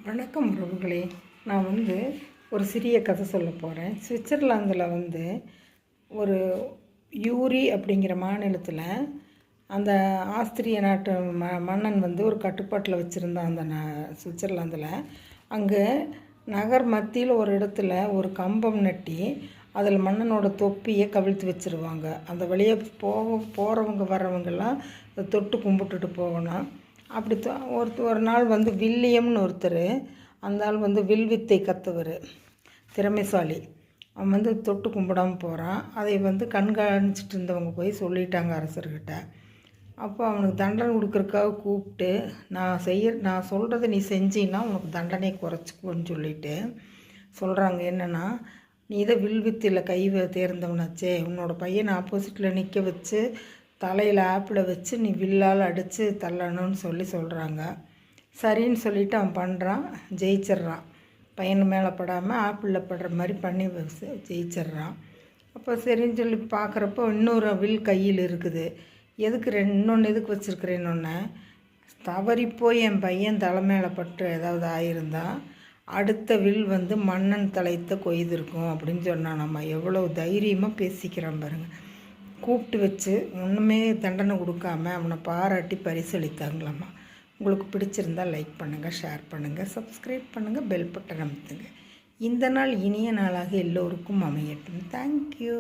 வணக்கம் உறவுகளே. நான் ஒரு சிறிய கதை சொல்ல போகிறேன். சுவிட்சர்லாந்தில் ஒரு யூரி அப்படிங்கிற மாநிலத்தில் அந்த ஆஸ்திரிய நாட்டு மன்னன் ஒரு கட்டுப்பாட்டில் வச்சுருந்தான். அந்த சுவிட்சர்லாந்தில் அங்கே நகர் மத்தியில் ஒரு இடத்துல ஒரு கம்பம் நட்டி அதில் மன்னனோட தொப்பியை கவிழ்த்து வச்சுருவாங்க. அந்த வழியாக போகிறவங்க வர்றவங்கெல்லாம் தொட்டு கும்பிட்டுட்டு போகணும். அப்படி ஒரு நாள் வில்லியம்னு ஒருத்தர், அந்த ஆள் வில் வித்தை கற்றவர், திறமைசாலி. அவன் தொட்டு கும்பிடாமல் போகிறான். அதை கண்காணிச்சிட்டு இருந்தவங்க போய் சொல்லிட்டாங்க அரசர்கிட்ட. அப்போ அவனுக்கு தண்டனை கொடுக்குறக்காக கூப்பிட்டு, நான் சொல்கிறத நீ செஞ்சின்னா உனக்கு தண்டனை குறைச்சிக்குன்னு சொல்லிட்டு சொல்கிறாங்க. என்னென்னா, நீ இதை வில் வித்தையில் கை தேர்ந்தவனாச்சே, உன்னோட பையனை ஆப்போசிட்டில் நிற்க வச்சு தலையில் ஆப்பிளை வச்சு நீ வில்லால் அடித்து தள்ளணும்னு சொல்கிறாங்க. சரின்னு சொல்லிவிட்டு அவன் பண்ணுறான், ஜெயிச்சிட்றான். பையன் மேலே படாமல் ஆப்பிளில் படுற மாதிரி பண்ணி ஜெயிச்சிட்றான். அப்போ சரின்னு சொல்லி பார்க்குறப்போ இன்னொரு வில் கையில் இருக்குது. இன்னொன்று எதுக்கு வச்சுருக்கிறேன்னொன்னே, தவறிப்போய் என் பையன் தலை மேலே பட்டு ஏதாவது ஆகியிருந்தால் அடுத்த வில் மன்னன் தலைத்தை கொய்திருக்கும் அப்படின்னு சொன்னான். நம்ம எவ்வளோ தைரியமாக பேசிக்கிறோம் பாருங்கள். கூப்பிட்டு வச்சு ஒன்றுமே தண்டனை கொடுக்காம அவனை பாராட்டி பரிசளித்தாங்களாம்மா. உங்களுக்கு பிடிச்சிருந்தால் லைக் பண்ணுங்கள், ஷேர் பண்ணுங்கள், சப்ஸ்கிரைப் பண்ணுங்கள், பெல் பட்டன் அமுத்துங்க. இந்த நாள் இனிய நாளாக எல்லோருக்கும் அமையட்டும். தேங்க்யூ.